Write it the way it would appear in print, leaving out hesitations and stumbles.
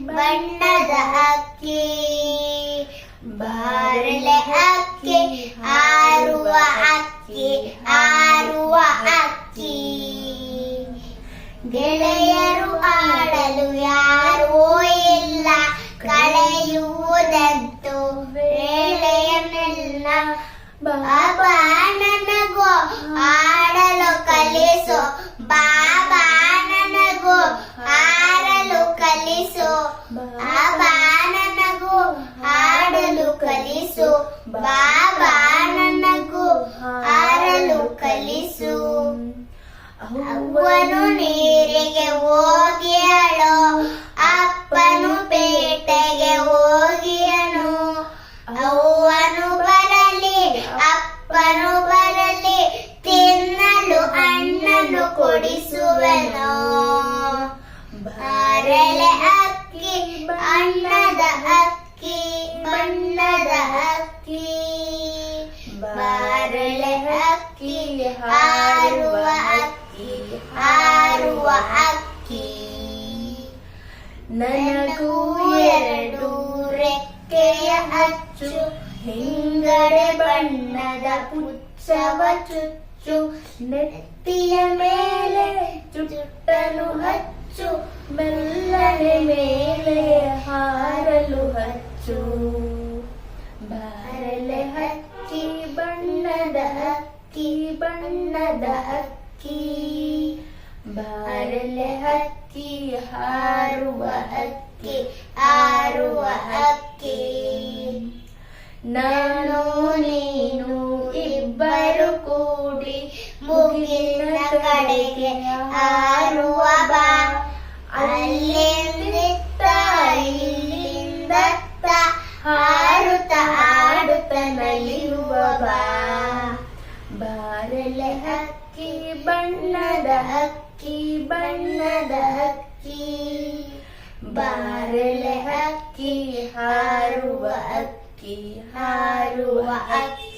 ಬಣ್ಣದ ಅಕ್ಕಿ ಬಾರಲೆ ಅಕ್ಕಿ ಹಾರುವ ಅಕ್ಕಿ ಹಾರುವ ಅಕ್ಕಿ ಗೆಳೆಯರು ಆಡಲು ಯಾರೂ ಇಲ್ಲ ಕಳೆಯುವುದಂತೂ ವೇಳೆಯನ್ನೆಲ್ಲ ಬಾಬಾ ನನಗೋ ಆಡಲು ಕಲಿಸು ಬಾಬಾ ನನಗೂ ಆಡಲು ಕಲಿಸು ಬಾಬಾ ನನಗೂ ಆಡಲು ಕಲಿಸು ಬಾಬಾ ನನಗೂ ಆಡಲು ಕಲಿಸು ಅವ್ವನು ನೀರಿಗೆ ಹೋಗಿಯಳು ಅಪ್ಪನು ಪೇಟೆಗೆ ಹೋಗಿಯನು ಅವ್ವನು ಬರಲಿ ಅಪ್ಪನು ಬರಲಿ ತಿನ್ನಲು ಹಣ್ಣನ್ನು ಕೊಡಿಸುವೆನು ಬಾರಲೆ ಅಕ್ಕಿ ಬಣ್ಣದ ಅಕ್ಕಿ ಬಣ್ಣದ ಅಕ್ಕಿ ಬಾರಲೆ ಅಕ್ಕಿ ಹಾರುವ ಅಕ್ಕಿ ಹಾರುವ ಅಕ್ಕಿ ನನಗೂ ಎರಡು ರೆಕ್ಕೆಯ ಅಚ್ಚು ಹಿಂಗಡೆ ಬಣ್ಣದ ಪುಚ್ಚವ ಚುಚ್ಚು ನೆತ್ತಿಯ ಮೇಲೆ ಚುಟ್ಟನು ಹಚ್ಚು ಮೆಲ್ಲನೆ ಮೇಲೆ ಹಾರಲು ಹಚ್ಚು ಬಾರಲೆ ಹಕ್ಕಿ ಬಣ್ಣದ ಅಕ್ಕಿ ಬಣ್ಣದ ಅಕ್ಕಿ ಬಾರಲೆ ಹಕ್ಕಿ ಹಾರುವ ಅಕ್ಕಿ ಹಾರುವ ಅಕ್ಕಿ ನಾನು ನೀನು ಇಬ್ಬರು ಕೂಡಿ ಮುಗಿಲಿನ ಕಡೆಗೆ ಹಾರುವ ಬಾ ಅಲ್ಲಿಂದಿತ್ತ ಇಲ್ಲಿಂದತ್ತ ಹಾರುತ್ತ ಆಡುತ್ತ ನಲಿಯುವ ಬಾ ಬಾರಲೆ ಹಕ್ಕಿ ಬಣ್ಣದ ಹಕ್ಕಿ ಬಣ್ಣದ ಹಕ್ಕಿ ಬಾರಲೆ ಹಕ್ಕಿ ಹಾರುವ ಅಕ್ಕಿ ಹಾರುವ ಅಕ್ಕಿ